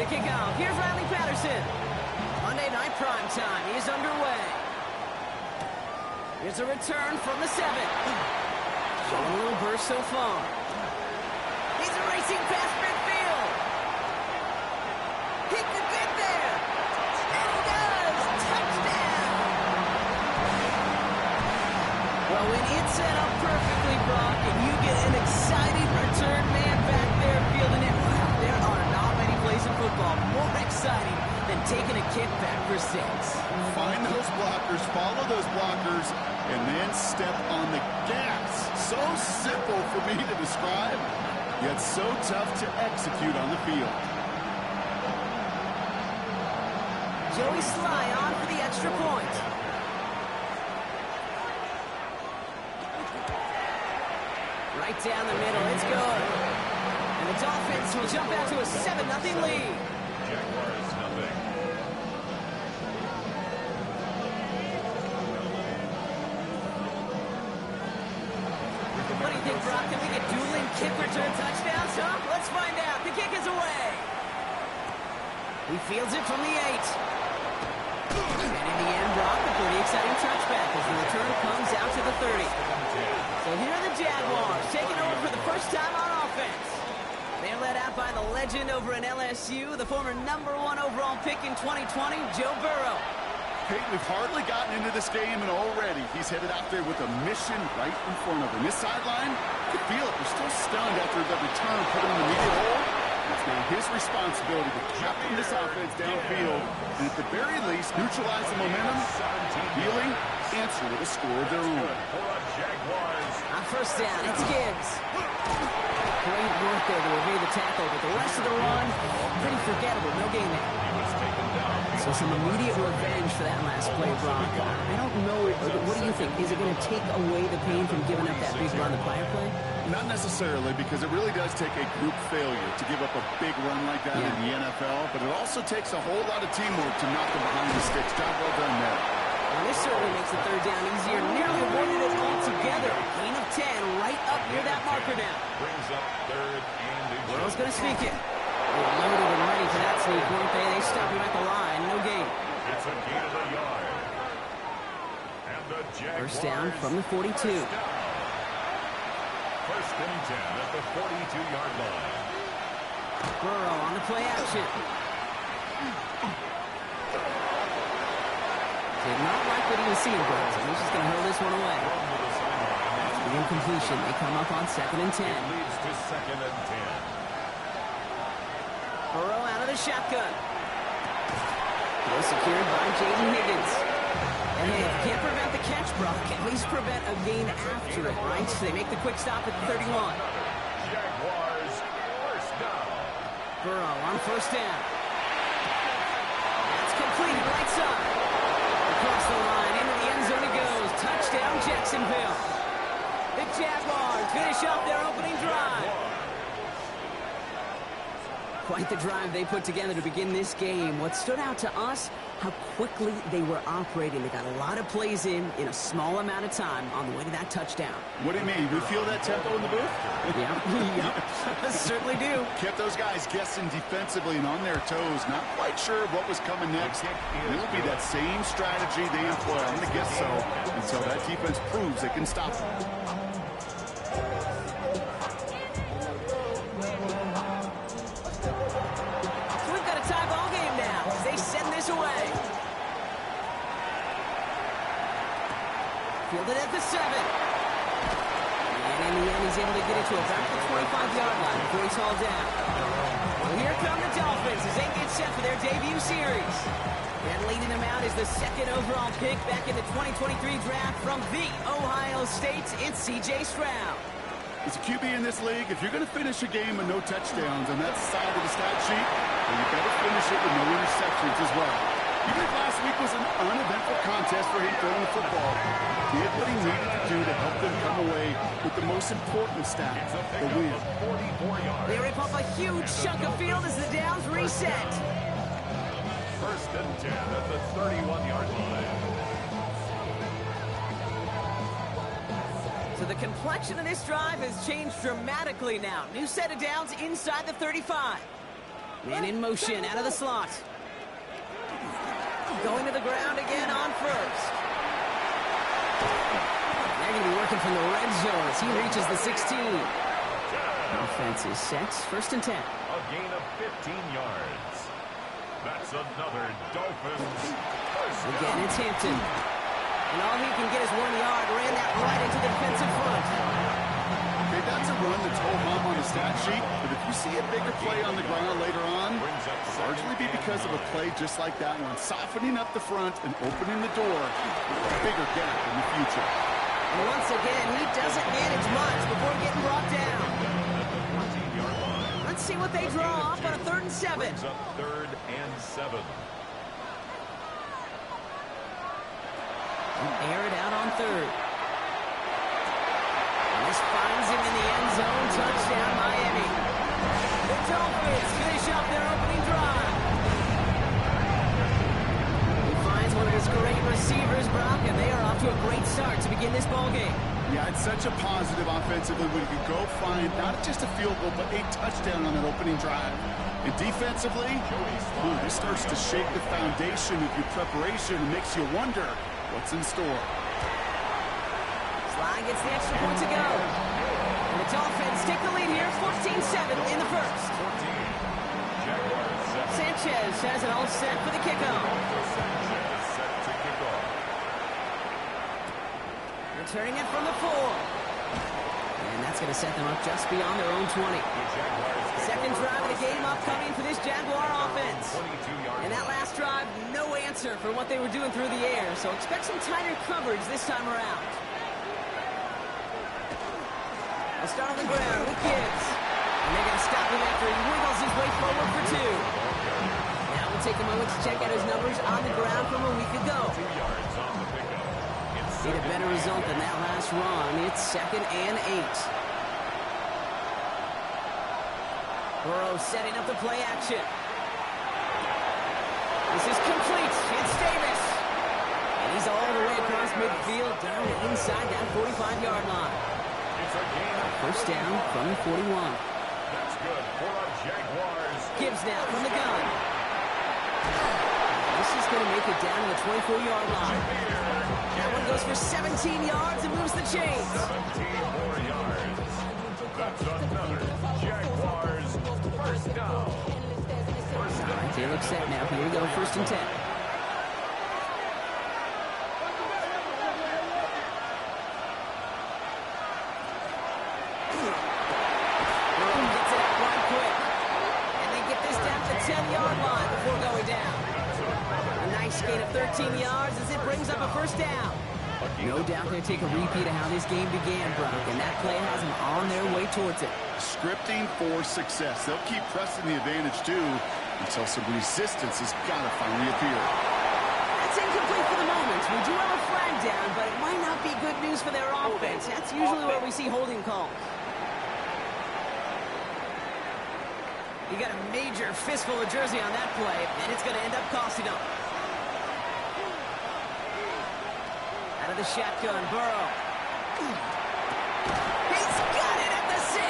kick off. Here's Riley Patterson. Monday night prime time is underway. Here's a return from the 7. Showing a little burst so far. He's racing past midfield. He could get there. And he does. Touchdown. Well, when it's set up perfectly, Brock, and you get an exciting return man back there fielding it, wow, there are not many plays in football more exciting than taking a kick back for 6. Find those blockers, follow those blockers, and then step on the gas. So simple for me to describe, yet so tough to execute on the field. Joey Sly on for the extra point. Right down the middle, it's good. And the Dolphins will jump out to a 7-0 lead. Jaguars nothing. What do you think, Brock? Can we get dueling kick return touchdowns, huh? Let's find out. The kick is away. He fields it from the 8. And in the end, Brock, a pretty exciting touchback as the return comes out to the 30. So here are the Jaguars taking over for the first time on offense. They're led out by the legend over in LSU, the former #1 overall pick in 2020, Joe Burrow. Peyton, we've hardly gotten into this game, and already he's headed out there with a mission right in front of him. This sideline, you can feel it. They're still stunned after the return put him in the immediate hole. It's now his responsibility to captain this offense downfield, and at the very least, neutralize the momentum, healing, answer with a score of their own. On first down, it's Gibbs. Great work there to evade the tackle, but the rest of the run, pretty forgettable. No gain there. So some immediate revenge for that last play, Brock. I don't know. What do you think? Is it going to take away the pain from giving up that big run the prior play? Not necessarily, because it really does take a group failure to give up a big run like that in the NFL, but it also takes a whole lot of teamwork to knock them behind the sticks. Job well done there. Well, this certainly makes the third down easier. Nearly avoided it altogether. Gain of 10 right up near that marker now. Brings up third and Burrow's going to sneak it. They were loaded and ready for that sneak, weren't they? They stopped him at the line. No gain. It's a gain of a yard. And the Jaguars First down from the 42. First and 10 at the 42-yard line. Burrow on the play action. Did not like what he was seeing, but he's just going to hurl this one away. After the incompletion, they come up on 2nd and 10. It leads to 2nd and 10. Burrow out of the shotgun. Well secured by Jaden Higgins. And hey, if you can't prevent the catch, Brock, at least prevent a gain after it, right? So they make the quick stop at the 31. Jaguars first down. Burrow on first down. That's complete, right side. Across the line, into the end zone it goes. Touchdown, Jacksonville. The Jaguars finish off their opening drive. Quite the drive they put together to begin this game. What stood out to us, how quickly they were operating. They got a lot of plays in a small amount of time on the way to that touchdown. What do you mean? We feel that tempo in the booth? Yep, certainly do. Kept those guys guessing defensively and on their toes, not quite sure what was coming next. And it will be that same strategy they employ, I'm going to guess so, until that defense proves they can stop them. Fielded at the 7. And in the end, he's able to get it to about the 25-yard line before he's hauled down. Well, here come the Dolphins as they get set for their debut series. And leading them out is the 2nd overall pick back in the 2023 draft from the Ohio State. It's C.J. Stroud. As a QB in this league, if you're going to finish a game with no touchdowns on that side of the stat sheet, then you better finish it with no interceptions as well. Even if last week was an uneventful contest for him throwing the football, he did what he needed to do to help them come away with the most important stat, the win. They rip up a huge chunk of field as the downs reset. First and 10 at the 31-yard line. So the complexion of this drive has changed dramatically now. New set of downs inside the 35. Man in motion, out of the slot. Going to the ground again on first. They're going to be working from the red zone as he reaches the 16. Offense is set. First and 10. A gain of 15 yards. That's another Dolphins first down. Again, it's Hampton. And all he can get is 1 yard. Ran that right into the defensive front. Okay, that's a run that's ho-hum on the stat sheet, but if you see a bigger play on the ground later on, it'll largely be because of a play just like that one, softening up the front and opening the door for a bigger gap in the future. And once again, he doesn't manage much before getting brought down. Let's see what they draw up on a 3rd and 7. Brings up 3rd and 7. Air it out on 3rd. And this finds him in the end zone. Touchdown, Miami. The Dolphins finish up their opening drive. He finds one of his great receivers, Brock, and they are off to a great start to begin this ballgame. Yeah, it's such a positive offensively when you go find not just a field goal, but a touchdown on that opening drive. And defensively, this starts to shake the foundation of your preparation and makes you wonder what's in store. Sly gets the extra point to go. And the Dolphins take the lead here, 14-7 in the first. Sanchez has it all set for the kickoff. Returning it from the 4. And that's going to set them up just beyond their own 20. Second drive of the game upcoming for this Jaguar offense. And that last drive, no answer for what they were doing through the air, so expect some tighter coverage this time around. They'll start on the ground with Gibbs. And they're going to stop him after he wiggles his way forward for 2. Now we'll take a moment to check out his numbers on the ground from a week ago. Need a better result than that last run. It's 2nd and 8. Burrow setting up the play action. This is complete. It's Davis. And he's all the way across midfield down inside that 45-yard line. First down from the 41. That's good for our Jaguars. Gibbs now from the gun. This is going to make it down to the 24-yard line. That one goes for 17 yards and moves the chains. 17 more yards. That's another Jaguars first down. All right, they look set now. Here we go, 1st and 10. Burrow gets it out right quick. And they get this down to the 10-yard line before going down. A nice gain of 13 yards as it brings up a first down. No doubt they'll take a repeat of how this game began, Brock, and that play has them on their way towards it. Scripting for success. They'll keep pressing the advantage, too, until some resistance has got to finally appear. That's incomplete for the moment. We do have a flag down, but it might not be good news for their offense. That's usually where we see holding calls. You got a major fistful of jersey on that play, and it's going to end up costing them. Out of the shotgun, Burrow. He's got it at the 6.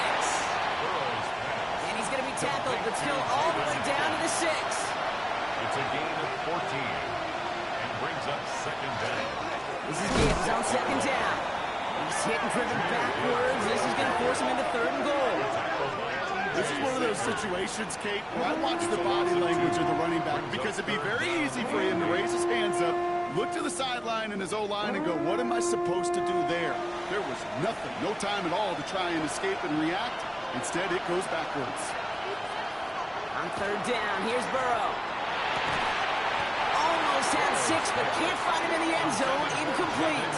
And he's going to be tackled, but still all the way down to the 6. It's a gain of 14 and brings up 2nd down. This is Gibbs on 2nd down. He's hit and driven backwards. This is going to force him into 3rd and goal. This is one of those situations, Kate, where I watch the body language of the running back because it'd be very easy for him to raise his hands up, look to the sideline in his O-line and go, what am I supposed to do there? There was nothing, no time at all to try and escape and react. Instead, it goes backwards. On 3rd down, here's Burrow. Almost had 6, but can't find him in the end zone. Incomplete.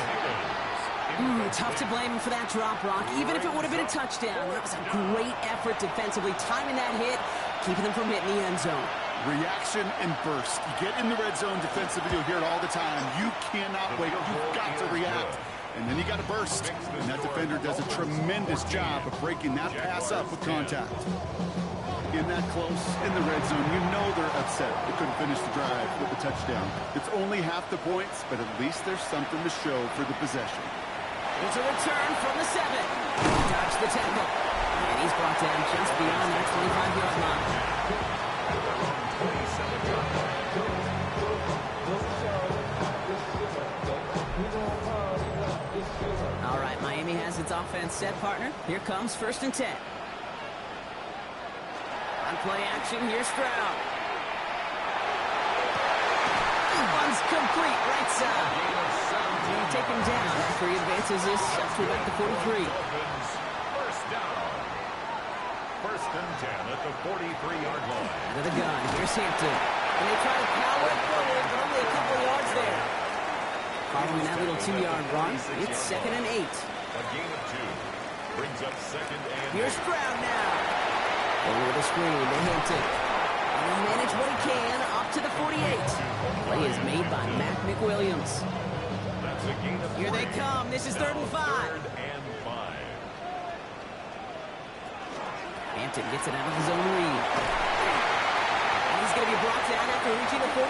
Tough to blame him for that drop, Rock. Even if it would have been a touchdown, that was a great effort defensively, timing that hit, keeping them from hitting the end zone. Reaction and burst. You get in the red zone defensively, you'll hear it all the time. You cannot wait. You've got to react. And then you got to burst. And that defender does a tremendous job of breaking that pass up with contact. In that close, in the red zone, you know they're upset. They couldn't finish the drive with the touchdown. It's only half the points, but at least there's something to show for the possession. It's a return from the 7. Dodge the tackle. And he's brought down just beyond that 25-yard line. Miami has its offense set, partner. Here comes 1st and 10. On play action, here's Stroud. One's complete, right side. He'll take him down after he advances this up to about the 43. First down. 1st and 10 at the 43-yard line. Out of the gun, here's Hampton. And they try to power it forward, but only a couple of yards there. Following that little 2-yard run, it's 2nd and 8. A gain of 2. Brings up 2nd and 8. Here's Stroud now. Over the screen to Hampton. And he'll manage what he can up to the 48. Play is made by Mac McWilliams. That's a gain of 3. Here they come. This is 3rd and 5. 3rd and 5. Hampton gets it out of his own read. And he's going to be brought down after reaching the 43.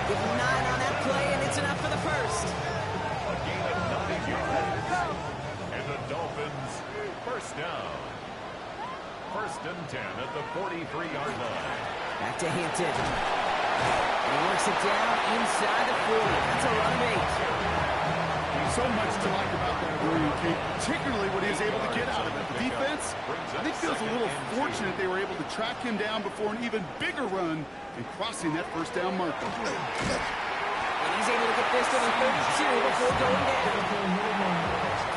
Give him 9 on that play, and it's enough for the first. A gain of 9 yards. And the Dolphins, first down. 1st and 10 at the 43-yard line. Back to Hampton. And he works it down inside the 40. That's a run of 8. So much to like about that William King, particularly what he was able to get out of it. The defense, I think, feels a little fortunate they were able to track him down before an even bigger run and crossing that 1st down marker. And he's able to get this to the 32 before going down.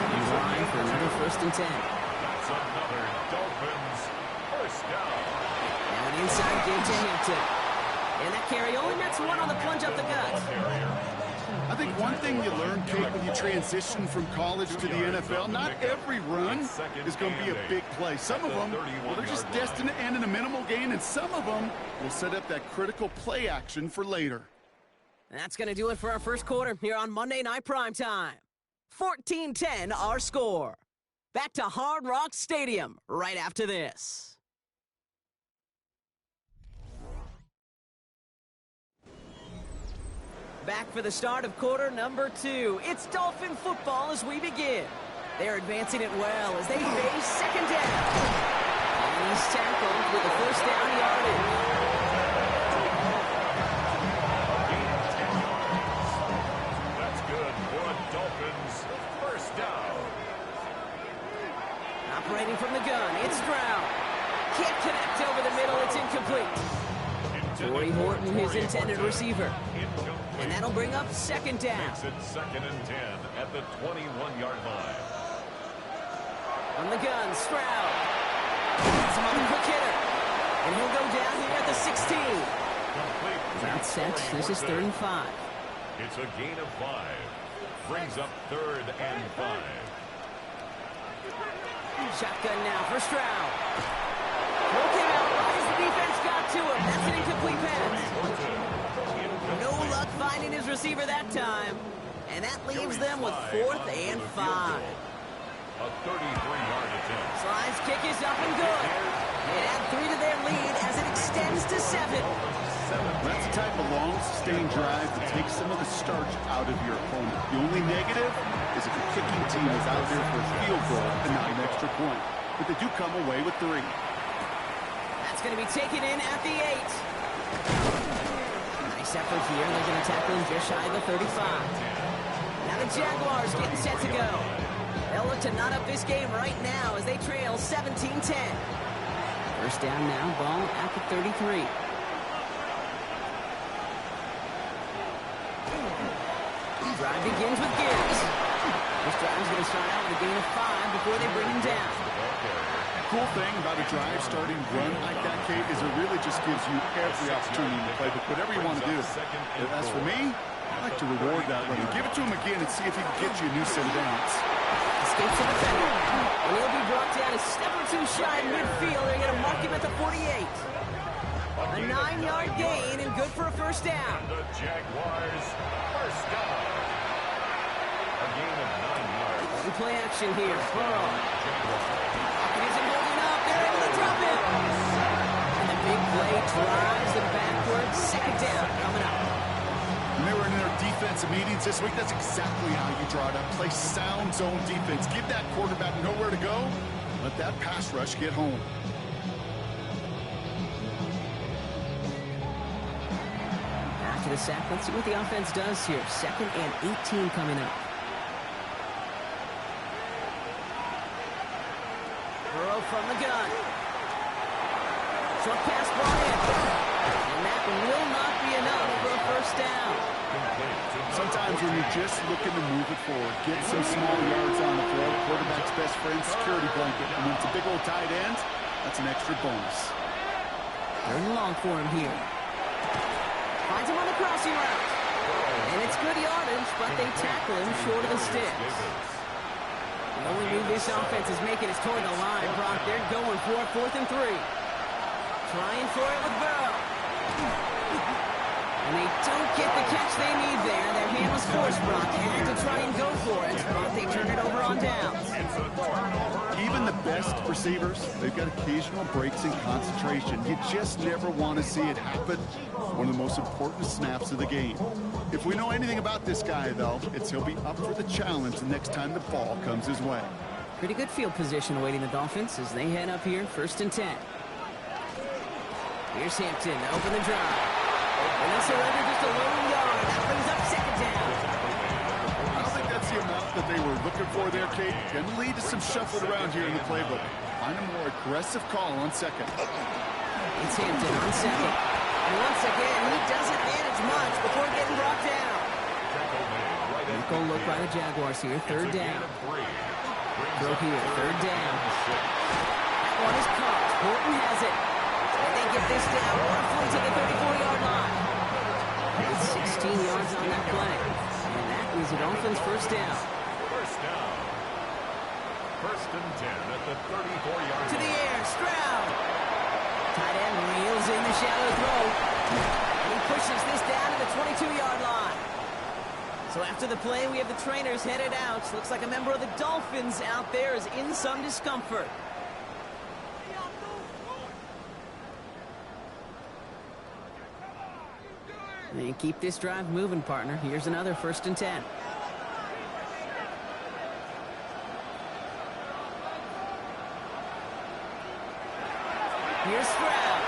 He's line for another 1st and 10. That's another Dolphins first down. Now an inside game to Hampton. And that carry only nets 1 on the plunge up the gut. I think one thing you learn, Kate, when you transition from college to the NFL, not every run is going to be a big play. Some of them, well, they're just destined to end in a minimal gain, and some of them will set up that critical play action for later. And that's going to do it for our first quarter here on Monday Night Primetime. 14-10 our score. Back to Hard Rock Stadium right after this. Back for the start of quarter number 2. It's Dolphin football as we begin. They're advancing it well as they face 2nd down. And he's tackled with the 1st down yardage. That's good for a Dolphins first down. Operating from the gun, it's Stroud. Can't connect over the middle, it's incomplete. Torrey Horton, his intended receiver. And that'll bring up 2nd down. Makes it 2nd and 10 at the 21-yard line. On the gun, Stroud. That's him on the quick hitter. And he'll go down here at the 16. Route set. This is 3rd and 5. It's a gain of 5. Brings up 3rd and 5. Shotgun now for Stroud. Broken out as the defense got to him. That's an incomplete pass. No luck finding his receiver that time. And that leaves them with 4th and 5. A 33-yard attempt. Slide's kick is up and good. They add 3 to their lead as it extends to 7. That's the type of long, sustained drive that takes some of the starch out of your opponent. The only negative is if the kicking team is out there for a field goal and not an extra point. But they do come away with 3. That's going to be taken in at the 8. Nice effort here. They're going to tackle him just shy of the 35. Now the Jaguars getting set to go. They'll look to knot up this game right now as they trail 17-10. First down now, ball at the 33. Drive begins with Gears. This drive's going to start out with a gain of 5 before they bring him down. Cool thing about a drive starting run like that, Kate, is it really just gives you every opportunity to play whatever you want to do. As for me, I like to reward that run. Give it to him again and see if he can get you a new set of downs. Escapes the defender. And he'll be brought down a step or 2 shy in midfield. They're going to mark him at the 48. A 9-yard gain and good for a first down. The Jaguars first down. A gain of 9 yards. In play action here. Burrow. Hopkins isn't holding up. They're able to drop it. And the big play drives them backwards. 2nd down coming up. When they were in their defensive meetings this week, that's exactly how you draw it up. Play sound zone defense. Give that quarterback nowhere to go. Let that pass rush get home. After the sack, let's see what the offense does here. 2nd and 18 coming up. Burrow from the gun. Short pass brought in. And that will not be enough for a first down. Sometimes when you're just looking to move it forward, get some small yards on the field, quarterback's best friend, security blanket. And when it's a big old tight end, that's an extra bonus. Third and long for him here. Finds him on the crossing route. And it's good yardage, but they tackle him short of the sticks. The only move this offense is making is toward the line, Brock. They're going for it, 4th and 3. Trying for it with Burrow. And they don't get the catch they need there. Their hand was forced, Brock. Had to try and go for it, but they turn it over on downs. Even the best receivers, they've got occasional breaks in concentration. You just never want to see it happen. One of the most important snaps of the game. If we know anything about this guy, though, it's he'll be up for the challenge the next time the ball comes his way. Pretty good field position awaiting the Dolphins as they head up here, 1st and 10. Here's Hampton to open the drive. And they surrender just a lone yard. That brings up 2nd down. I don't think that's the amount that they were looking for there, Kate. Can lead to some shuffling around here in the playbook. Find a more aggressive call on 2nd. It's Hampton on 2nd. And once again, he doesn't manage much before getting brought down. Go look by the Jaguars here, 3rd down. Throw here, 3rd down. That one is caught. Horton has it. And they get this down roughly to the 34-yard line. It's 16 yards on that play. And that is a Dolphins' 1st down. 1st and 10 at the 34-yard line. To the air, Stroud. Tight end reels in the shallow throw. And he pushes this down to the 22-yard line. So after the play, we have the trainers headed out. Looks like a member of the Dolphins out there is in some discomfort. And keep this drive moving, partner. Here's another 1st and 10. Here's Stroud.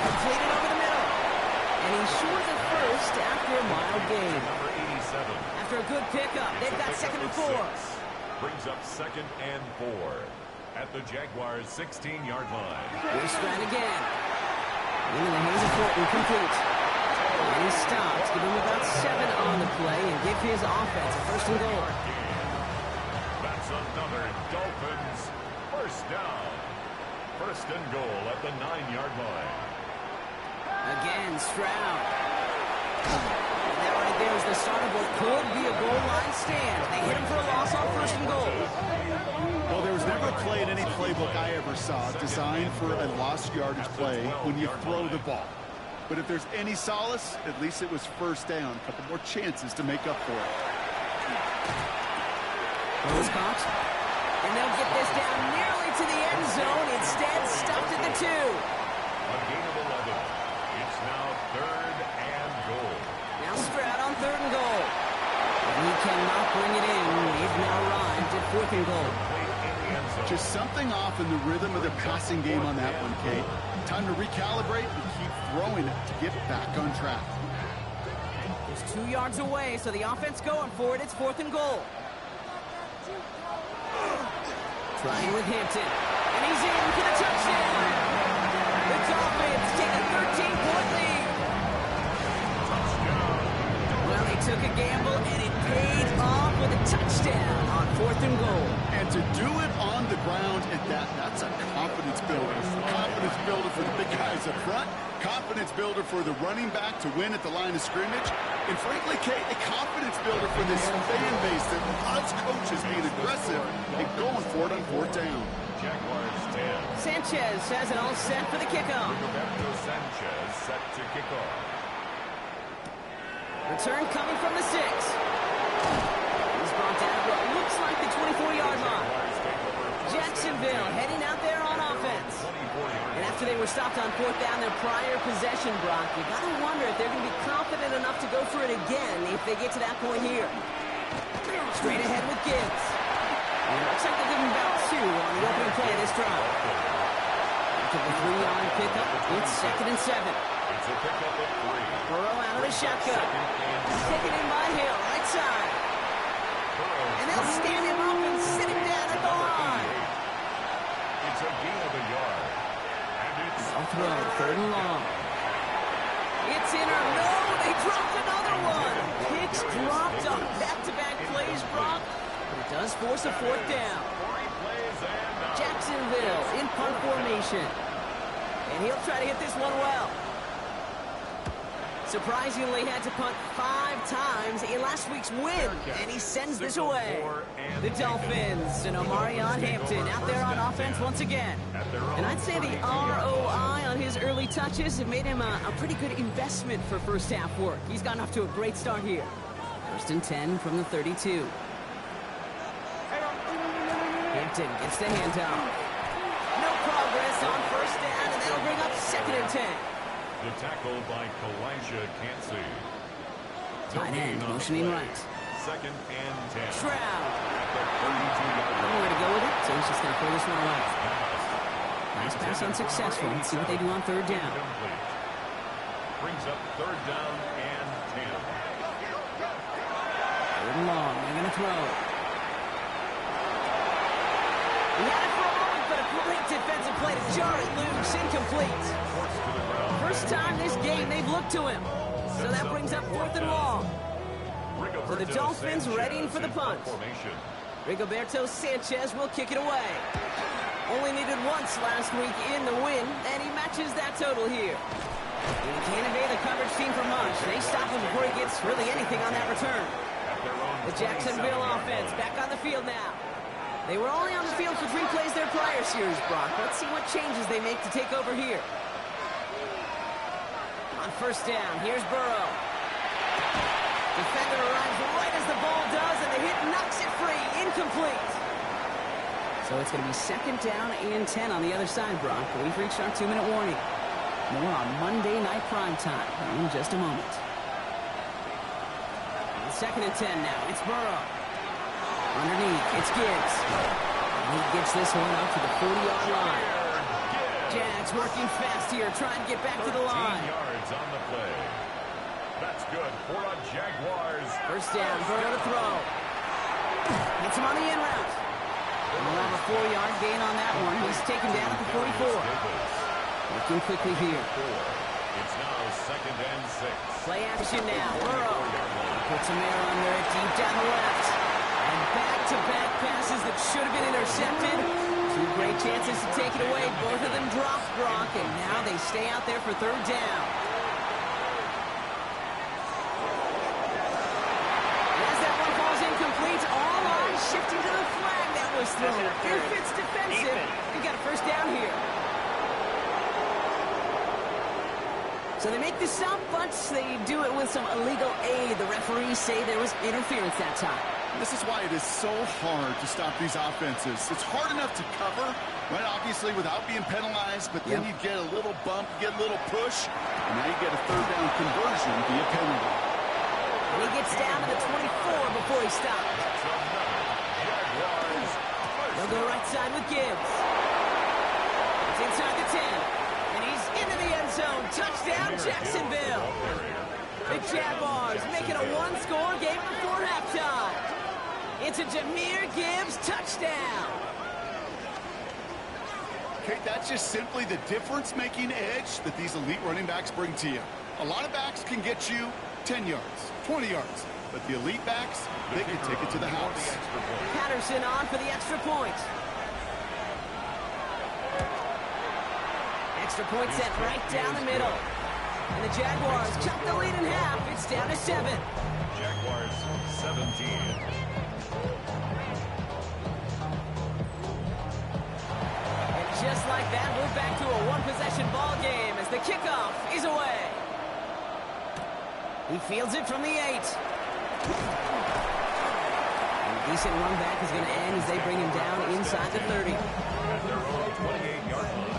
Completed over the middle. And he's short of first after a mild gain. Number 87. After a good pickup, they've got 2nd and 4. Brings up 2nd and 4 at the Jaguars' 16-yard line. Here's Stroud again. Into the hands of Horton, complete. And he stops, give him about 7 on the play, and give his offense a 1st and goal. That's another Dolphins 1st down. 1st and goal at the 9-yard line. Again, Stroud. And that right there is the start of what could be a goal line stand. They hit him for a loss on 1st and goal. Well, there was never a play in any playbook I ever saw designed for a lost yardage play when you throw the ball. But if there's any solace, at least it was 1st down. A couple more chances to make up for it. Ball's caught. And they'll get this down nearly to the end zone. Instead, stopped at the 2. A gain of 11. It's now 3rd and goal. Now Stroud on 3rd and goal. And he cannot bring it in. They've now arrived at 4th and goal. Just something off in the rhythm of the passing game on that one, Kate. Time to recalibrate and keep throwing it to get back on track. It's 2 yards away, so the offense going for it. It's 4th and goal. Trying with Hampton. And he's in for the touchdown. The Dolphins take a 13-point lead. Well, they took a gamble, and it paid off with a touchdown on 4th and goal. And to do it on the ground at that's a confidence builder. Confidence builder for the big guys up front. Confidence builder for the running back to win at the line of scrimmage. And frankly, Kate, a confidence builder for this fan base that loves coaches being aggressive and going for it on 4th down. Jaguars 10. Sanchez has it all set for the kickoff. Roberto Sanchez set to kick off. Return coming from the 6. He's brought down what looks like the 24-yard line. Jacksonville heading out there on offense. And after they were stopped on 4th down their prior possession, Brock, you got to wonder if they're going to be confident enough to go for it again if they get to that point here. Straight ahead with Gibbs. And it looks like they're giving about 2 on the opening play of this drive. After the 3-yard pickup, it's 2nd and 7. It's a pickup of 3. Burrow out of the shotgun. Taken in by Hill, right side. And they'll stand him up and sit him down at the line. does force a fourth down. Jacksonville in punt formation. And he'll try to hit this one well. Surprisingly, had to punt 5 times in last week's win, and he sends this away. The Dolphins and Omarion Hampton out there on offense once again. And I'd say the ROI on his early touches have made him a pretty good investment for first half work. He's gotten off to a great start here. 1st and 10 from the 32. Hampton gets the handoff. No progress on 1st down, and that'll bring up 2nd and 10. The tackle by Kalijah Cansey. Tight end motioning right. 2nd and 10. Shroud. Nowhere Nowhere to go with it, so he's just going to throw this one away. Nice pass unsuccessful. Let's see what they do on 3rd down. Brings up 3rd down and 10. 3rd and long. They're going to throw. He had it for a moment, but a great defensive play to jar it loose. Incomplete. First time this game they've looked to him. So that brings up 4th and long. So the Dolphins readying for the punt. Rigoberto Sanchez will kick it away. Only needed once last week in the win, and he matches that total here. He can't evade the coverage team for much. They stop him before he gets really anything on that return. The Jacksonville offense back on the field now. They were only on the field for 3 plays their prior series, Brock. Let's see what changes they make to take over here. On 1st down, here's Burrow. Defender arrives right as the ball does, and the hit knocks it free. Incomplete. So it's going to be 2nd down and 10 on the other side, Brock. We've reached our 2-minute warning. More on Monday Night Primetime in just a moment. 2nd and 10 now. It's Burrow. Underneath, it's Gibbs. And he gets this one up to the 40-yard line. Jags working fast here, trying to get back to the line. 13 yards on the play. That's good for a Jaguars. 1st down, Burrow to throw. Hits him on the in route. And we'll have a 4-yard gain on that one. He's taken down at the 44. Looking quickly here. It's now 2nd and 6. Play action now. Burrow puts him there under it, deep down the left. And back-to-back passes that should have been intercepted. 2 great chances to take it away. Both of them dropped, Brock, and now they stay out there for 3rd down. As that one falls incomplete, all eyes shifting to the flag that was thrown. If it's defensive, you got a 1st down here. So they make the stop, but they do it with some illegal aid. The referees say there was interference that time. This is why it is so hard to stop these offenses. It's hard enough to cover, right, obviously, without being penalized, but then you get a little bump, you get a little push, and now you get a 3rd down conversion via penalty. And he gets down to the 24 before he stops. They'll go right side with Gibbs. It's inside the 10. And he's into the end zone. Touchdown, Jacksonville. The Jaguars make it a 1-score game before halftime. It's a Jahmyr Gibbs touchdown. Okay, that's just simply the difference-making edge that these elite running backs bring to you. A lot of backs can get you 10 yards, 20 yards, but the elite backs, they can take it to the house. Patterson on for the extra point. Extra point set right down the middle. And the Jaguars cut the lead in half. It's down to 7. Jaguars 17. And just like that, we're back to a 1-possession ball game as the kickoff is away. He fields it from the 8. And a decent run back is going to end as they bring him down inside the 30. At their own 28-yard line.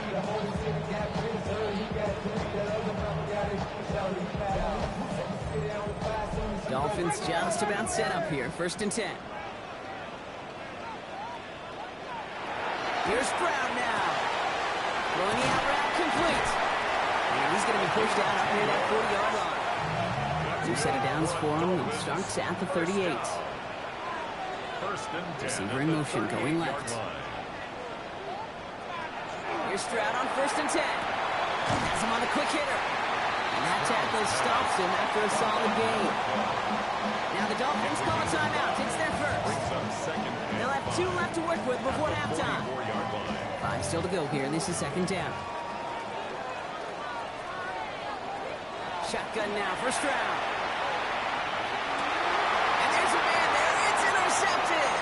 Dolphins just about set up here. 1st and 10. Here's Stroud now. Throwing the out route complete. And he's going to be pushed out up near that 40-yard line. 2 set of downs for him. And starts at the 38. 1st and 10. Receiver in motion going left. Here's Stroud on 1st and 10. Has him on the quick hitter. And that tackle stops him after a solid gain. Now the Dolphins call a timeout. It's their first. Brings up 2nd 2 left to work with before halftime. 44-yard line. 5 still to go here, and this is second down. Shotgun now, first round. And there's a man there. It's intercepted.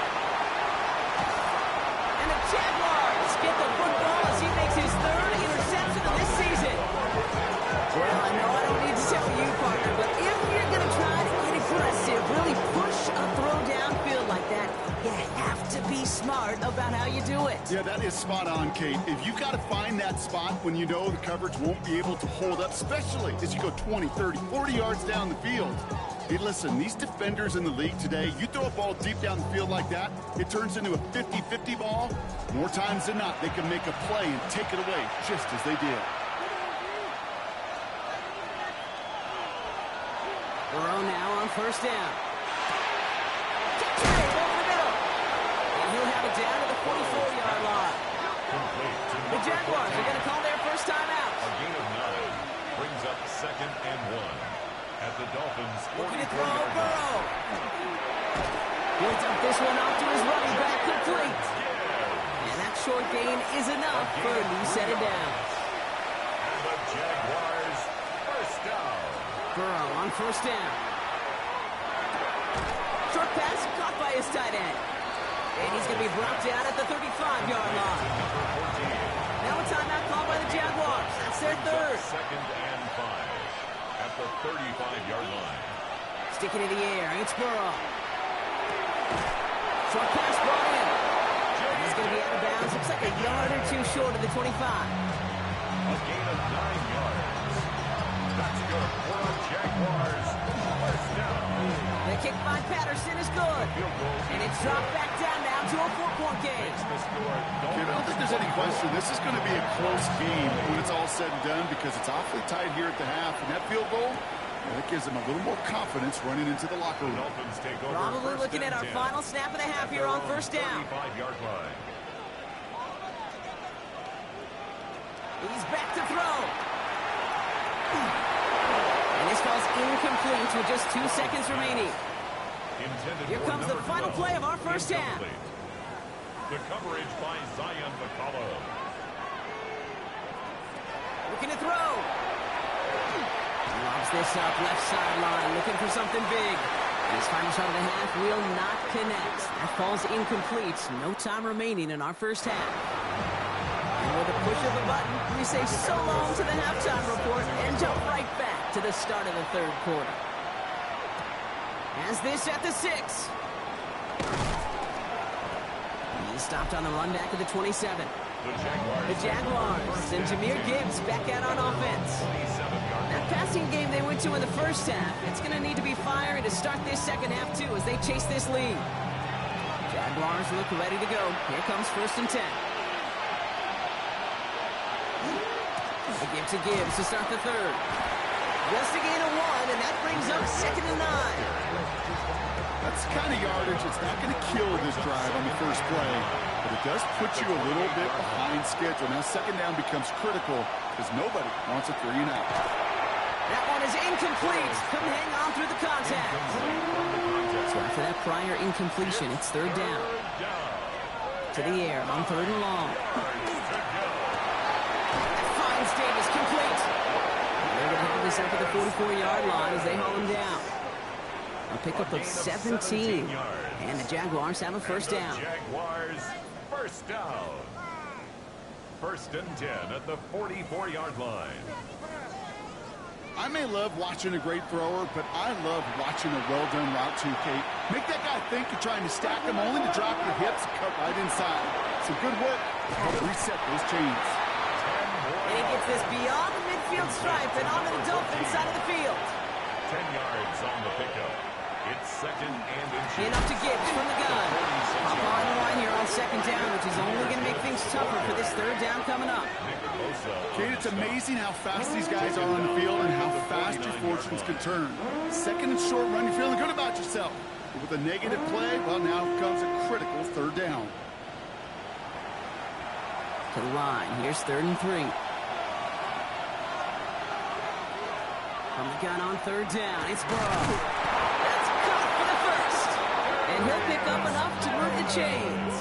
And the Jaguars get the football as he makes his 3rd interception of this season. Well, I know I don't need to tell you, partner, but if you're going to try to get aggressive, really push a throw downfield like that, you have to be smart about how you do it. Yeah, that is spot on, Kate. If you've got to find that spot when you know the coverage won't be able to hold up, especially as you go 20, 30, 40 yards down the field. Hey, listen, these defenders in the league today, you throw a ball deep down the field like that, it turns into a 50-50 ball. More times than not, they can make a play and take it away just as they did. Burrow now on first down. Kick trade over the middle. And he'll have it down to the 44-yard line. Complete to The Jaguars are going to call their first time A out. gain of 9 brings up 2nd and 1 at the Dolphins' Looking to throw 44-yard line. Burrow. He'll dump this one off to his running back, complete. And that short gain is enough for a new set of downs. And the Jaguars first down. Burrow on first down. Short pass caught by his tight end. And he's going to be brought down at the 35-yard line. Now a timeout called by the Jaguars. That's their 3rd. 2nd and 5 at the 35-yard line. Stick it in the air. It's Burrow. Short pass brought in. And he's going to be out of bounds. Looks like a yard or 2 short of the 25. A gain of 9 yards. That's good for the Jaguars. First down. The kick by Patterson is good. Field goal. And it's dropped back down now to a 4-point game. Makes the score. I don't think there's any question. This is going to be a close game when it's all said and done because it's awfully tight here at the half. And that field goal, that gives them a little more confidence running into the locker room. Dolphins take over. Probably first looking and at our 10 final snap of the half here on first down. 35-yard line. He's back to throw. And this ball's incomplete with just 2 seconds remaining. Intended Here for comes the number final 12. play of our first half. Incomplete. The coverage by Zion McCollum. Looking to throw. Lobs this up left sideline, looking for something big. And his final shot of the half will not connect. That ball's incomplete. No time remaining in our first half. And with a push of a button, we say so long to the halftime report and jump right back to the start of the 3rd quarter. As this at the 6. He's stopped on the run back at the 27. The Jaguars and Jahmyr Gibbs back out on offense. That passing game they went to in the first half, it's going to need to be firing to start this second half too as they chase this lead. Jaguars look ready to go. Here comes 1st and 10. They give to Gibbs to start the 3rd. Just a gain of 1, and that brings up 2nd and 9. That's the kind of yardage that's not going to kill this drive on the first play, but it does put you a little bit behind schedule. Now second down becomes critical because nobody wants a 3 and out. That one is incomplete. Couldn't hang on through the contact. So after that prior incompletion, it's 3rd down. To the air on 3rd and long. That finds Davis complete. They're going to have this up at the 44-yard line as they haul him down. A pickup of 17. And the Jaguars have a first down. Jaguars first down. 1st and 10 at the 44-yard line. I may love watching a great thrower, but I love watching a well-done route too, Kate. Make that guy think you're trying to stack him, only to drop your hips and cut right inside. Some good work to help reset those chains. And he gets this beyond the midfield stripe and onto the Dolphins side of the field. 10 yards on the pickup. It's 2nd and In up to Gibbs from the gun. Hop on the line here on 2nd down, which is only going to make things tougher for this 3rd down coming up. Kate, it's amazing how fast these guys are on the field and how fast your fortunes can turn. 2nd and short run, you're feeling good about yourself. But with a negative play, well, now comes a critical 3rd down. To the line. Here's 3rd and 3. From the gun on 3rd down. It's Burrow. That's caught for the first. And he'll pick up enough to move the chains.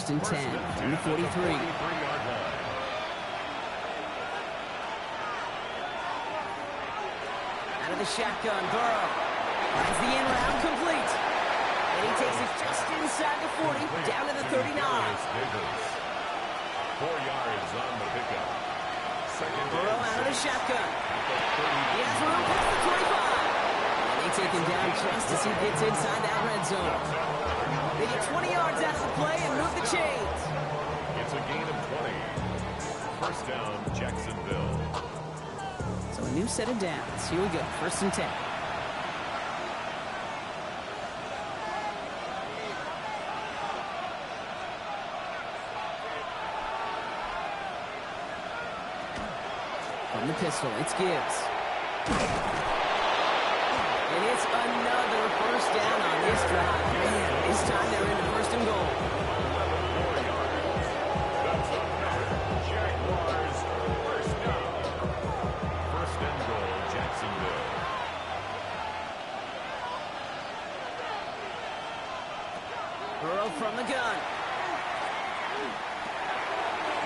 first and 10 from the 43. Out of the shotgun, Burrow finds the in round complete. And he takes it just inside the 40, down to the 39. 4 yards on the pickup. Burrow out of the shotgun. He has room past the 25. And they take him down just as he gets inside that red zone. They get 20 yards out of the play and move the chains. It's a gain of 20. First down, Jacksonville. So a new set of downs. Here we go, first and 10. From the pistol, it's Gibbs. And it's another first down on this drive. Man, this time they're into first and goal. That's another Jaguars first down. First and goal, Jacksonville. Burrow from the gun.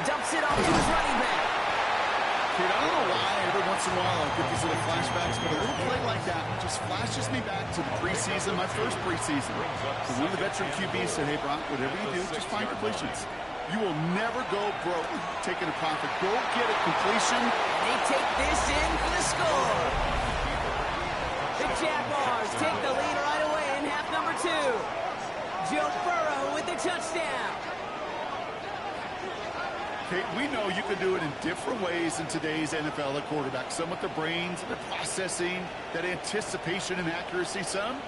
Dumps it off to his running back. Dude, I don't know why every once in a while I'll get these little flashbacks, but a little play like that just flashes me back to the preseason, my first preseason. So one of the veteran QBs said, hey, Brock, whatever you do, just find completions. You will never go broke taking a profit. Go get a completion. They take this in for the score. The Jaguars take the lead right away in half number 2. Joe Burrow with the touchdown. Okay, we know you can do it in different ways in today's NFL at quarterback. Some with their brains, their processing, that anticipation and accuracy. Some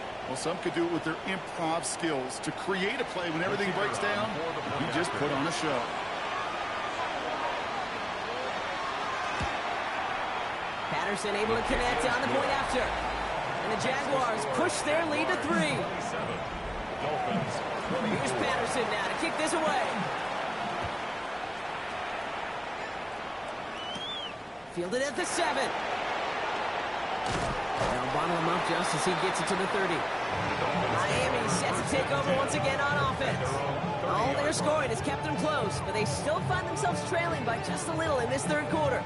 could do it with their improv skills to create a play when everything breaks down. You just put on a show. Patterson able to connect on the point after. And the Jaguars push their lead to 3. Here's Patterson now to kick this away. Fielded at the 7. They'll bottle him up just as he gets it to the 30. Miami set to take over once again on offense. All their scoring has kept them close, but they still find themselves trailing by just a little in this third quarter.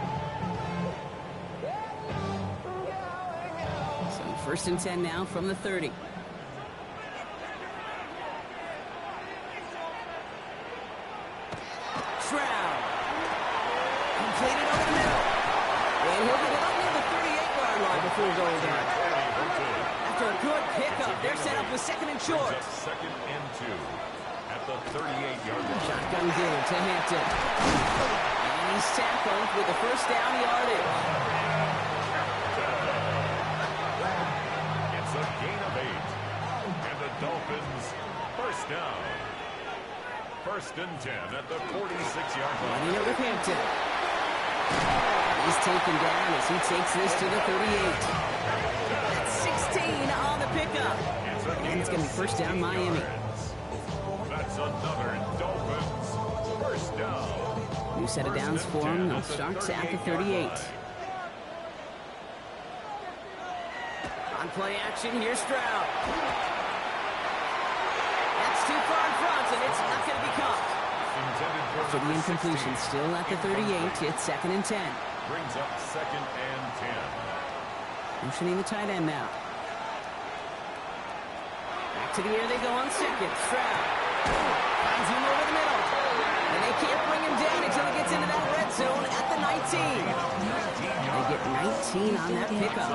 So first and 10 now from the 30. Stroud. Completed over the middle. And he'll get it up near the 38-yard line before going down. After a good pickup, they're set up with second and short. Second and 2 at the 38-yard line. Shotgun give to Hampton. And he's tackled with the first down yardage. It's a gain of 8. And the Dolphins first down. First and 10 at the 46-yard line. Running it with Hampton. He's taken down as he takes this to the 38. That's 16 on the pickup. And it's going to be first down Miami. That's another Dolphins first down. New set of downs for him. They'll start at the 38. On play action, here's Stroud. That's too far in front, and it's not going to be caught. For the incompletion, still at the 38. It's second and 10. Brings up second and 10. Motioning the tight end now. Back to the air they go on second. Stroud finds him over the middle. And they can't bring him down until he gets into that red zone at the 19. They get 19 on that pickup.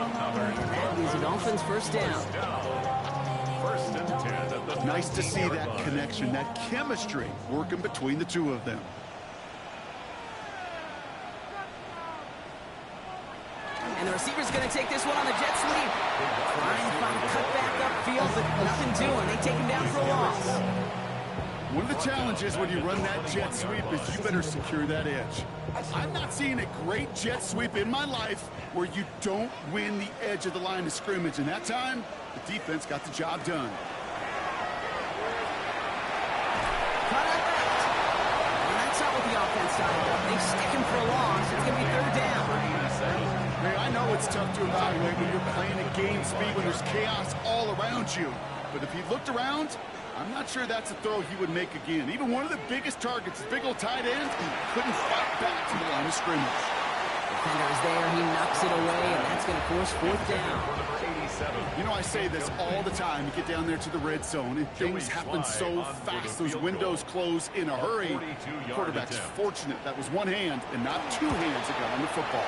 And that is the Dolphins' first down. First and 10 at the Nice to see that connection, that chemistry working between the two of them. And the receiver's going to take this one on the jet sweep. Trying to find a cutback upfield, but nothing doing. They take him down for a loss. One of the challenges when you run that jet sweep is you better secure that edge. I've not seen a great jet sweep in my life where you don't win the edge of the line of scrimmage. And that time, the defense got the job done. Cut out left. And that's not what the offense started up. They stick him for a loss. It's going to be third down. Hey, I know it's tough to evaluate when you're playing at game speed when there's chaos all around you. But if he looked around, I'm not sure that's a throw he would make again. Even one of the biggest targets, big old tight end, he couldn't fight back to the line of scrimmage. Defender is there, he knocks it away, and that's going to force fourth down. You know, I say this all the time. You get down there to the red zone, and things happen so fast. Those windows close in a hurry. The quarterback's fortunate that was one hand and not two hands that got on the football.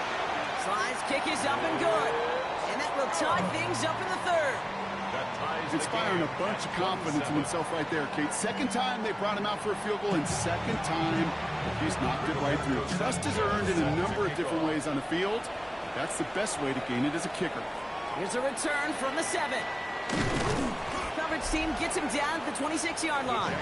Slides kick is up and good. And that will tie things up in the third. Inspiring a bunch of confidence in himself right there, Kate. Second time they brought him out for a field goal, and second time he's knocked it right through. Trust is earned in a number of different ways on the field. That's the best way to gain it as a kicker. Here's a return from the 7. Coverage team gets him down at the 26-yard line.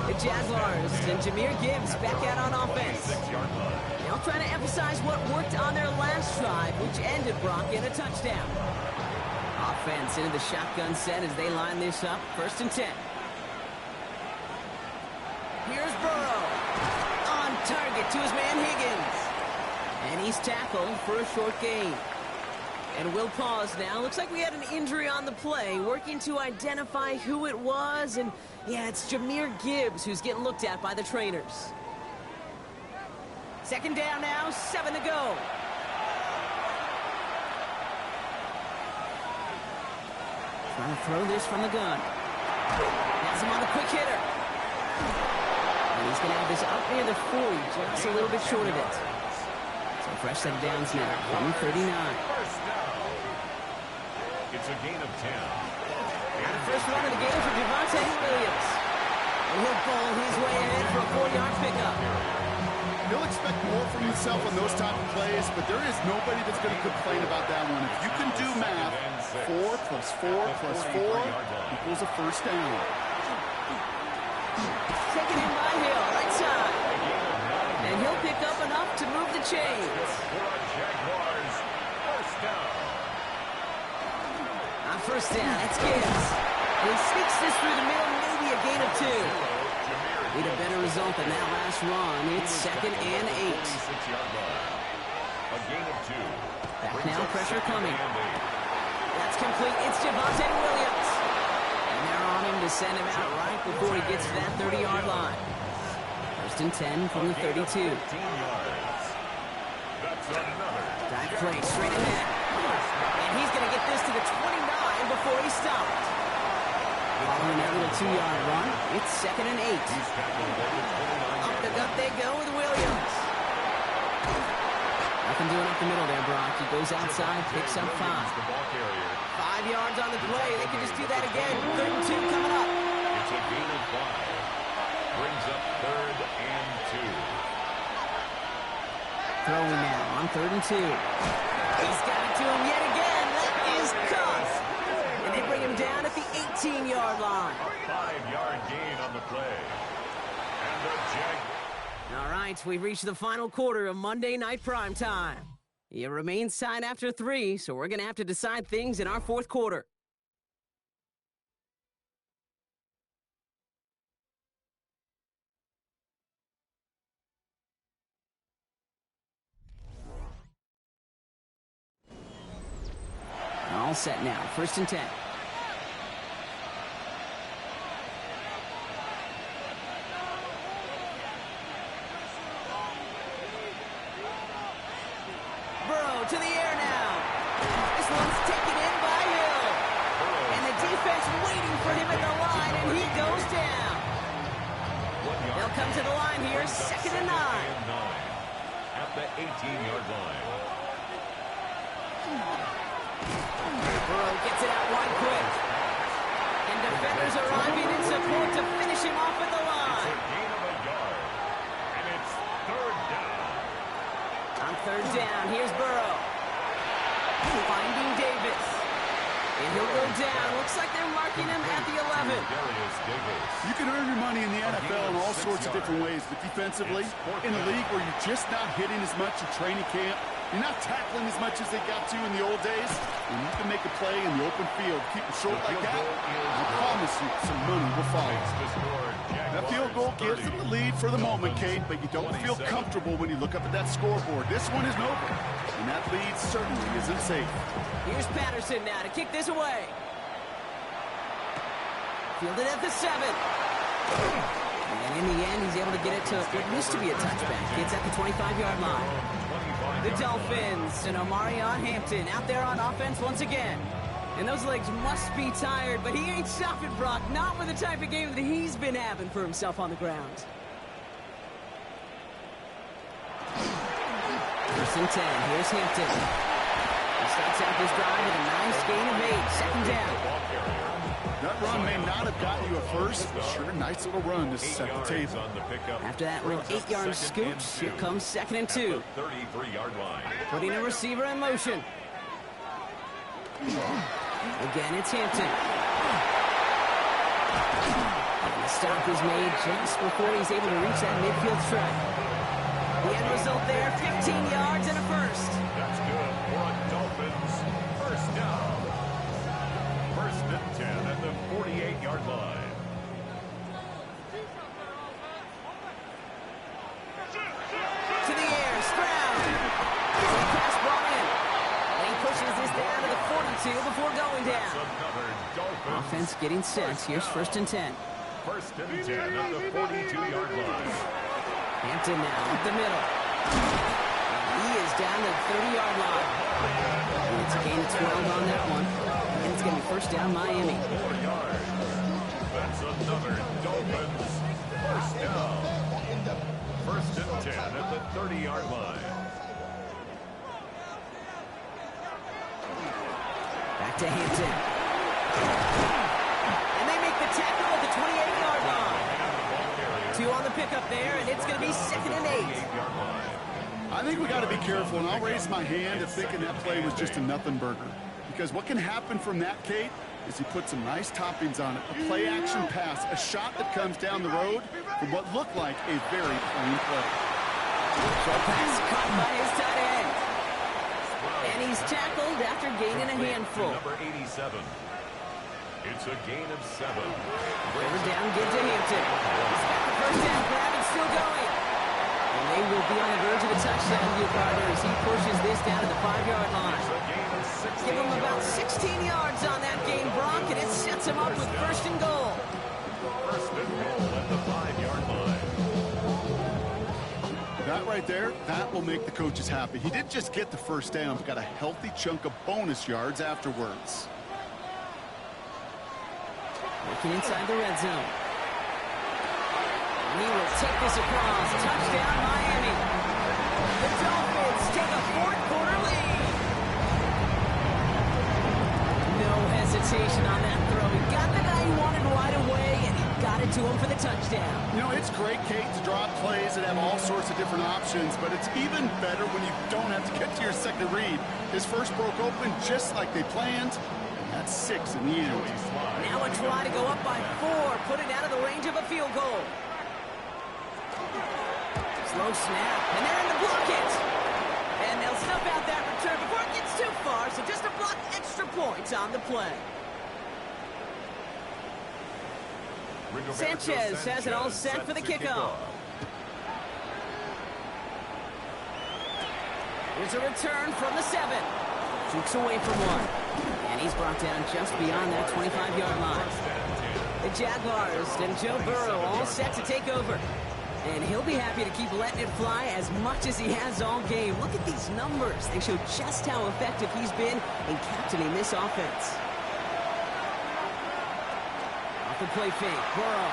The Jaguars and Jahmyr Gibbs back out on offense. Now trying to emphasize what worked on their last drive, which ended, Brock, in a touchdown. Offense into the shotgun set as they line this up. 1st and 10. Here's Burrow. On target to his man Higgins. And he's tackled for a short gain. And we'll pause now. Looks like we had an injury on the play. Working to identify who it was. And yeah, it's Jahmyr Gibbs who's getting looked at by the trainers. 2nd down now, 7 to go. Trying to throw this from the gun. Has him on the quick hitter. And he's going to have this up near the 40, just a little bit short of it. So fresh set of downs now, 139. It's a gain of 10. And the first run of the game for Javonte Williams. And he'll bowl his way ahead for a 4-yard pickup. He'll expect more from himself on those type of plays, but there is nobody that's going to complain about that one. If you can do math, 4 plus 4 plus 4 equals a first down. Taken in by Hill, right side. And he'll pick up enough to move the chains. On 1st down, it's Gibbs. He sneaks this through the middle, maybe a gain of 2. Need a better result than that last run. It's 2nd and 8. A gain of 2. Back now, pressure coming. That's complete. It's Javonte Williams. And they're on him to send him out right before he gets to that 30-yard line. 1st and 10 from the 32. Dive play straight ahead. And he's going to get this to the 29 before he stopped. Following that little 2-yard run, it's 2nd and 8. Up the gut they go with Williams. Nothing doing up the middle there, Brock. He goes outside, picks up 5. 5 yards on the play. They can just do that again. 3rd and 2 coming up. It's a gain of 5. Brings up 3rd and 2. Throwing now on 3rd and 2. He's got it to him yet again. That is caught. And they bring him down at the 18-yard line. 5-yard gain on the play. And the All right, we've reached the final quarter of Monday Night Primetime. It remains tied after 3, so we're going to have to decide things in our 4th quarter. All set now, 1st and 10. Burrow to the air now. This one's taken in by Hill. And the defense waiting for him at the line, and he goes down. They'll come to the line here, 2nd and 9. At the 18-yard line. Burrow gets it out wide quick. And defenders arriving in support to finish him off at the line. It's a gain of a yard. And it's 3rd down. On 3rd down, here's Burrow. Finding Davis. And he'll go down. Looks like they're marking him at the 11. You can earn your money in the NFL in all sorts of different ways, but defensively, in a league where you're just not hitting as much in training camp, you're not tackling as much as they got to in the old days, and you can make a play in the open field. Keep it short like that, I promise you some money will follow. That field goal gives them the lead for the moment, Kate, but you don't feel comfortable when you look up at that scoreboard. This one isn't over, and that lead certainly isn't safe. Here's Patterson now to kick this away. Fielded at the 7. And in the end, he's able to get it to what used to be a touchback. It's at the 25-yard line. The Dolphins and Omarion Hampton out there on offense once again. And those legs must be tired, but he ain't stopping, Brock. Not with the type of game that he's been having for himself on the ground. First and 10. Here's Hampton. He starts out this drive with a nice gain of 8. Second down. That run may not have gotten you a first, but sure, nice little run to set the table. After that little 8-yard scoot, here comes second and 2. 33-yard line. Putting a receiver in motion. Again, it's Hampton. And the stop is made just before he's able to reach that midfield strike. The end result there, 15 yards and a first. That's good for a Dolphins first down. First and 10 at the 48-yard line. To the air, Stroud. Pass ball in. And he pushes this down to the 42 before going down. Offense getting set. Here's first and 10. First and 10 at the 42-yard line. Hampton now up the middle. And he is down to the 30-yard line. And it's a gain of 12 on that one. And it's going to be first down Miami. 4 yards. That's another Dolphins first down. First and 10 at the 30-yard line. Back to Hampton. And they make the tackle at the 28-yard line. 2 on the pickup there, and it's going to be second and 8. I think we got to be careful, and I'll raise my hand if thinking that play was just a nothing burger. Because what can happen from that, Kate, is he put some nice toppings on it. A play-action pass, a shot that comes down the road from what looked like a very plain play. Short pass caught by his tight end. And he's tackled after gaining a handful. Number 87. It's a gain of 7. Over down, get to Hampton. He's got the first down grab and still going. And they will be on the verge of a touchdown, you partners. He pushes this down to the 5-yard line. Give him about 16 yards on that game, Brock, and it sets him up with first and goal. First and goal at the 5-yard line. That right there, that will make the coaches happy. He didn't just get the first down, but got a healthy chunk of bonus yards afterwards. Looking inside the red zone. And he will take this across. Touchdown, Miami. The Dolphins take a fourth-quarter lead. No hesitation on that throw. He got the guy he wanted right away, and he got it to him for the touchdown. You know, it's great, Kate, to draw plays that have all sorts of different options, but it's even better when you don't have to get to your second read. His first broke open just like they planned. That's 6 in the end. Now a try to go up by 4, put it out of the range of a field goal. Slow snap, and they're in to block it. And they'll snuff out that return before it gets too far, so just a block extra points on the play. Sanchez has it all set for the kickoff. Here's a return from the 7. Jukes away from one. And he's brought down just beyond that 25-yard line. The Jaguars and Joe Burrow all set to take over. And he'll be happy to keep letting it fly as much as he has all game. Look at these numbers. They show just how effective he's been in captaining this offense. Off the play fake, Burrow.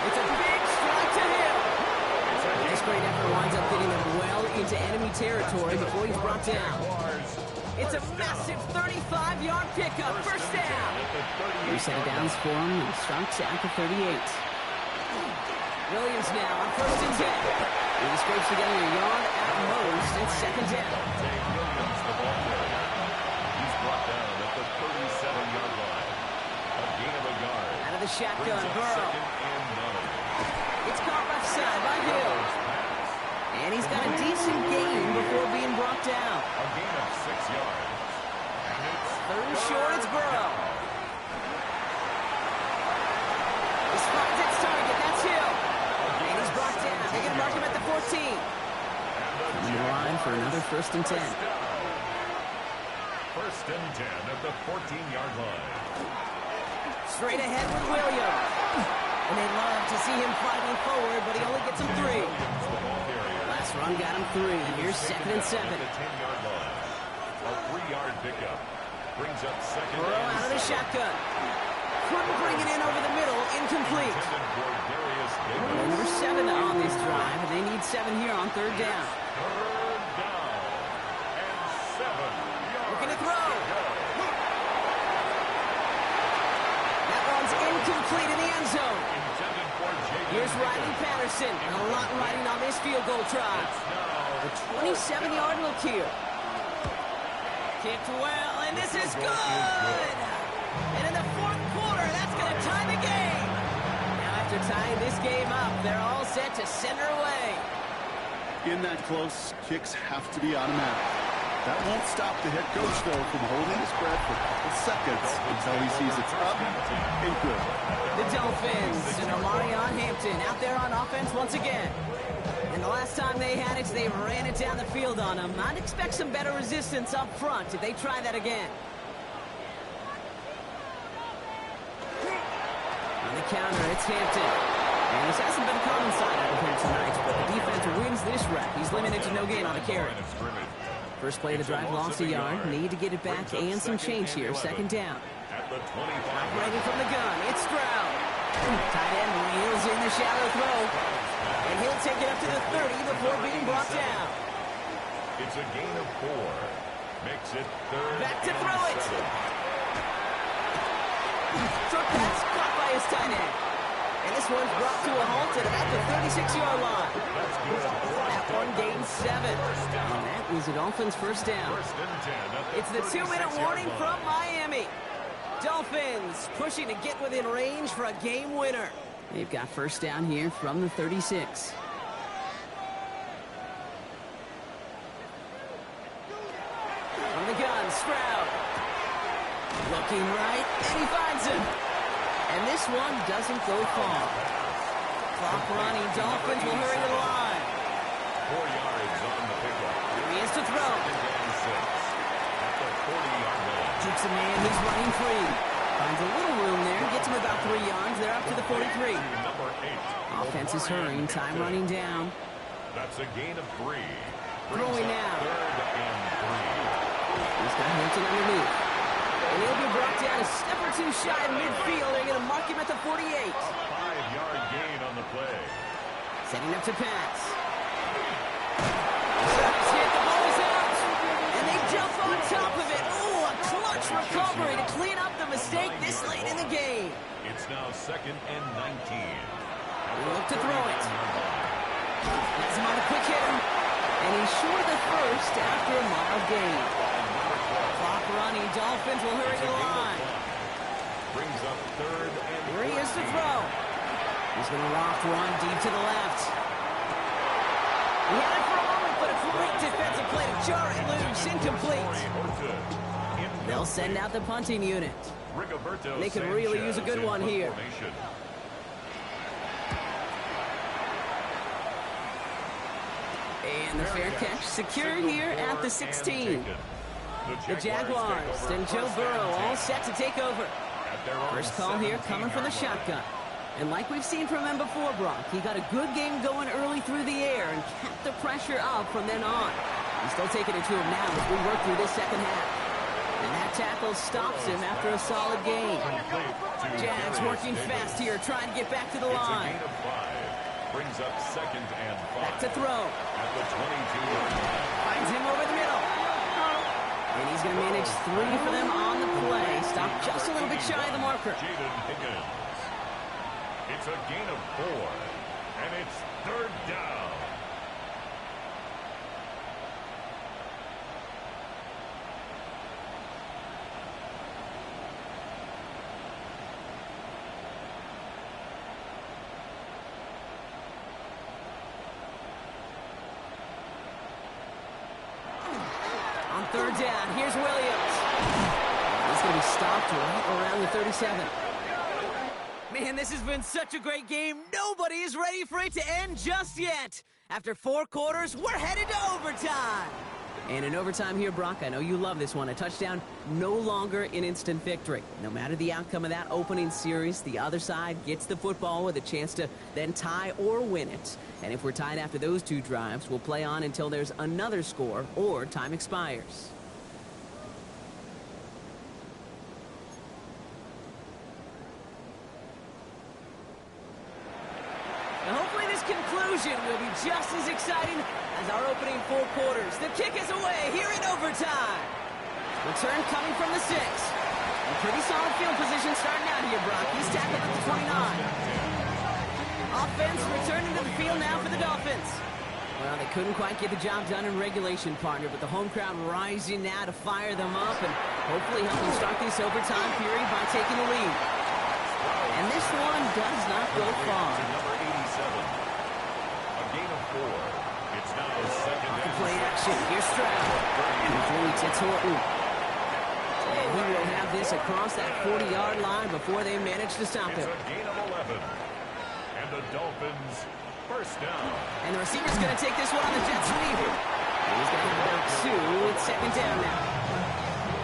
It's a big strike to him. This great effort winds up getting him well into enemy territory before he's brought down. It's a massive 35-yard pickup, first down. 3 set downs for him and starts at the 38. Williams now on first and 10. He scrapes together a yard at most. It's second down. Williams, the ball carrier. He's brought down at the 37-yard line. A gain of a yard. Out of the shotgun, Burrow. Second and 9. It's caught left side by Hill. And he's got a decent gain before being brought down. A gain of 6 yards. And it's Third and short, it's Burrow. He finds its target, that's Hill. And he's brought down. They're going to mark him at the 14. On the line for another first and 10. First and 10 at the 14-yard line. Straight ahead with Williams. And they love to see him fighting forward, but he only gets him 3. Last run got him 3. Here's 2nd and 7. A 10-yard line. A 3-yard pickup. Brings up 2nd Burrow and out of the 7. shotgun. Couldn't bring it in over the middle. Incomplete. And number 7 on this drive. And they need 7 here on 3rd down. 3rd down. And 7 yards. Looking to throw. That one's incomplete in the end zone. Here's Riley Patterson. A lot riding on this field goal try. A 27-yard look here. Kicked well, and this is good! And in the 4th quarter, that's going to tie the game. Now after tying this game up, they're all set to send her away. In that close, kicks have to be automatic. That won't stop the head coach, though, from holding his breath for a couple seconds until he sees it's up and good. The Dolphins and Omarion Hampton out there on offense once again. And the last time they had it, they ran it down the field on them. I'd expect some better resistance up front if they try that again. On the counter, it's Hampton. And this hasn't been a common sight out of him tonight, but the defense wins this rep. He's limited to no gain on the carry. First play of the drive lost a yard. Need to get it back and some change here. 2nd down. At the 25. Operating from the gun, it's Stroud. Tight end wheels in the shallow throw. And he'll take it up to the 30 before being brought down. It's a gain of 4. Makes it 3rd. Back to and throw it. 7. Short pass caught by his tight end. And this one's brought to a halt at about the 36-yard line. That one gains 7. And that is the Dolphins' first down. 1st and 10 at the It's the 2-minute 36-yard warning line. from Miami. Dolphins pushing to get within range for a game winner. They've got first down here from the 36. On the gun, Stroud. Looking right, and he finds him. And this one doesn't go far. Clock running, Dolphins will hurry to the line. 4 yards on the pickup. Here he is to throw. 2nd and 6. At the 40-yard line. Keeps a man, he's running free. Finds a little room there, gets him about 3 yards. They're up to the 43. Number 8. Offense is hurrying, time running down. That's a gain of 3. Throwing now. 3rd and 3. He's got Hampton underneath. And he'll be brought down a step or 2 shy of midfield. They're going to mark him at the 48. 5-yard gain on the play. Setting up to pass. Travis hit, the ball is out. And they jump on top of it. Ooh, a clutch recovery to clean up the mistake this late in the game. It's now 2nd and 19. They look to throw it. Has him on a quick hitter. And he's short of the first after a mild gain. Clock running. Dolphins will hurry to the line. Brings up 3rd and Here he is to throw. He's going to loft one deep to the left. He had it for a moment, but a great defensive play to jar it loose. Incomplete. They'll send out the punting unit. They could really use a good one here. And the fair catch secured here at the 16. The Jaguars and Joe Burrow all set to take over. First call here coming from the shotgun. And like we've seen from him before, Brock, he got a good game going early through the air and kept the pressure up from then on. He's still taking it to him now as we work through this second half. And that tackle stops him after a solid game. Jags working fast here, trying to get back to the line. Brings up 2nd and 5. Back to throw. At the 22-yard line. Finds him over the middle. And he's going to manage 3 for them on the play. Stopped just a little bit shy of the marker. It's a gain of 4. And it's 3rd down. On 3rd down, here's Williams. He's going to be stopped right around the 37. Man, this has been such a great game. Nobody is ready for it to end just yet. After 4 quarters, we're headed to overtime. And in overtime here, Brock, I know you love this one. A touchdown, no longer an instant victory. No matter the outcome of that opening series, the other side gets the football with a chance to then tie or win it. And if we're tied after those two drives, we'll play on until there's another score or time expires. Now hopefully this conclusion will be just as exciting as our opening 4 quarters. The kick is away here in overtime. Return coming from the 6. A pretty solid field position starting out here, Brock. He's tackled at the 29. Offense returning to the field now for the Dolphins. Well, they couldn't quite get the job done in regulation, partner, but the home crowd rising now to fire them up and hopefully help them start this overtime period by taking the lead. And this one does not go far. Number 87. A gain of 4. It's now second down. Play action. Here's Stroud. Completes it to Horton. And he will have this across that 40-yard line before they manage to stop him. It's a gain of 11. And the Dolphins first down. And the receiver's going to take this one on the jet sweep. He's going to have about 2. It's second down now.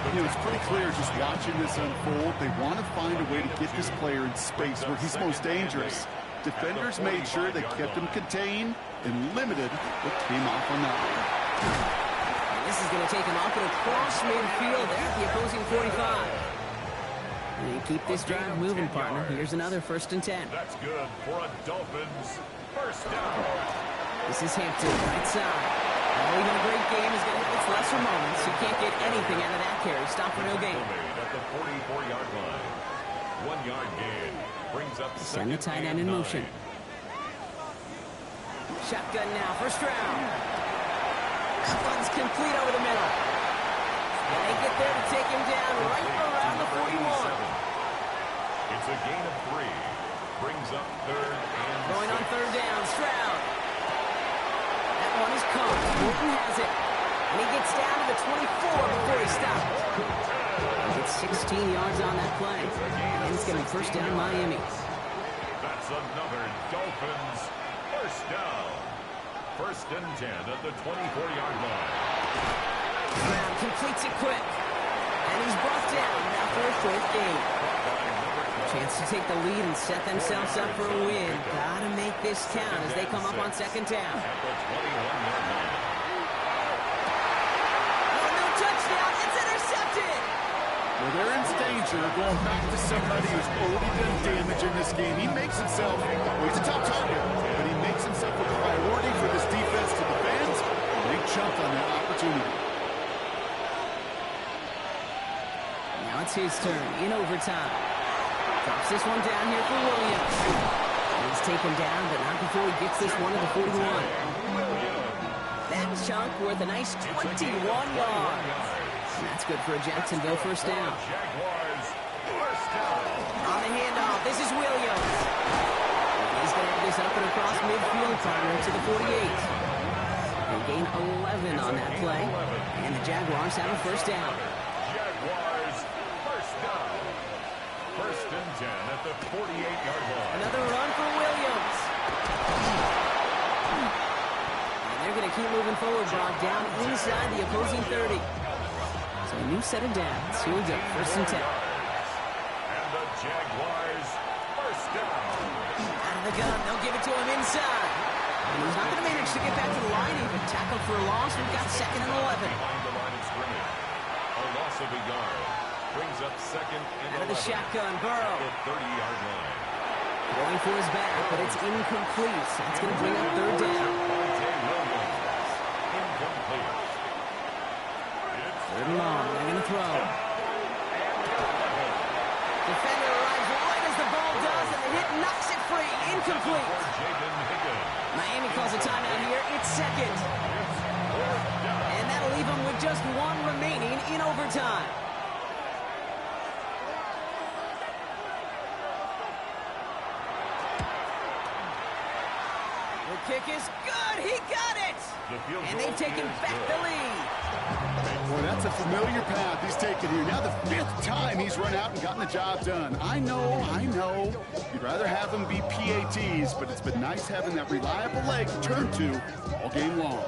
You know, it's pretty clear just watching this unfold. They want to find a way to get this player in space where he's most dangerous. Defenders made sure they kept him contained and limited what came off on that one. And this is going to take him off and across midfield there at the opposing 45. And you keep this drive moving, partner. Here's another 1st and 10. That's good for a Dolphins first down. This is Hampton, right side. Even a great game is going to have its lesser moments. You can't get anything out of that carry. Stop for no gain. At the 44-yard line. 1-yard gain brings up send the tight end in motion. Shotgun now for Stroud. That one's complete over the middle. And they get there to take him down right around the 41. It's a gain of 3. Brings up 3rd and going on 3rd down. Stroud. That one is caught. Horton has it. And he gets down to the 24 before he stopped. He gets 16 yards on that play. And it's going to be first down Miami. That's another Dolphins first down. 1st and 10 at the 24-yard line. Brown completes it quick. And he's brought down after a 4th gain. Chance to take the lead and set themselves up for a win. Gotta make this count as they come up on 2nd down. Oh, no touchdown. It's intercepted. Well, they're in danger going back to somebody who's already done damage in this game. He makes himself, well, he's a top target, but he makes himself a priority for this defense to defend. And they jumped on that opportunity. Now it's his turn in overtime. Drops this one down here for Williams. He's taken down, but not before he gets this one to the 41. That chunk worth a nice 21 yards. And that's good for a Jacksonville first down. On the handoff, this is Williams. And he's going to have this up and across midfield, partner, to the 48. They gain 11 on that play. And the Jaguars have a first down. Jaguars first down. 1st and 10 at the 48-yard line. Another run for Williams. And they're going to keep moving forward, Brock, down inside the opposing 30. So a new set of downs. Here we go, 1st and 10. And the Jaguars first down. Out of the gun, they'll give it to him inside. And he's not going to manage to get back to the line, even tackled for a loss. We've got 2nd and 11. Behind the line of scrimmage. A loss of a yard. Brings up 2nd and 11. Out of the shotgun, Burrow. At the 30-yard line. Going for his back, but it's incomplete. So that's going to bring up 3rd down. Incomplete. 3rd and long, they're going to throw. Defender arrives right as the ball does, and the hit knocks it free. Incomplete. Miami calls a timeout here. It's 2nd. And that'll leave them with just 1 remaining in overtime. The kick is good. He got it. And they've taken back the lead. Boy, that's a familiar path he's taken here. Now the 5th time he's run out and gotten the job done. I know. You'd rather have him be PATs, but it's been nice having that reliable leg to turn to all game long.